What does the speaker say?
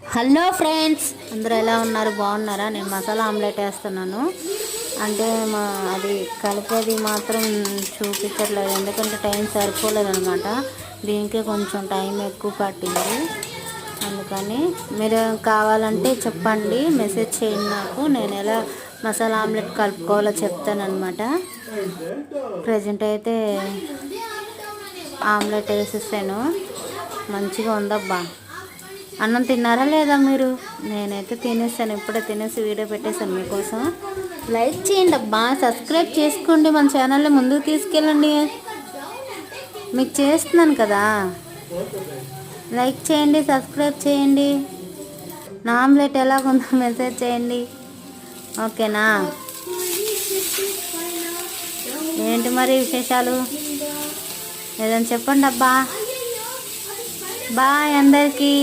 Hello friends, అందరూ ఎలా ఉన్నారు? బాగున్నారా? నేను మసాలా ఆమ్లెట్ వేస్తున్నాను. అంటే అది కలిపేది మాత్రం చూపించట్లేదు, ఎందుకంటే టైం సరిపోలేదనమాట. దీనికి కొంచెం టైం ఎక్కువ పట్టింది. అందుకని మీరు కావాలంటే చెప్పండి, మెసేజ్ చేయండి నాకు. నేను ఎలా మసాలా ఆమ్లెట్ కలుపుకోవాలో చెప్తానమాట. ప్రజెంట్ అయితే ఆమ్లెట్ వేసేసాను. మంచిగా ఉందబ్బా. అన్నం తిన్నారా లేదా మీరు? నేనైతే తినేసాను, ఇప్పుడే తినేసి వీడియో పెట్టేశాను మీకోసం. లైక్ చేయండి అబ్బా, సబ్స్క్రైబ్ చేసుకోండి, మన ఛానల్ని ముందుకు తీసుకెళ్ళండి. మీకు చేస్తున్నాను కదా, లైక్ చేయండి, సబ్స్క్రైబ్ చేయండి. నా ఆమ్లెట్ ఎలాగుందో మెసేజ్ చేయండి, ఓకేనా? ఏంటి మరి విశేషాలు? ఏదైనా చెప్పండి అబ్బా. బాయ్ అందరికీ.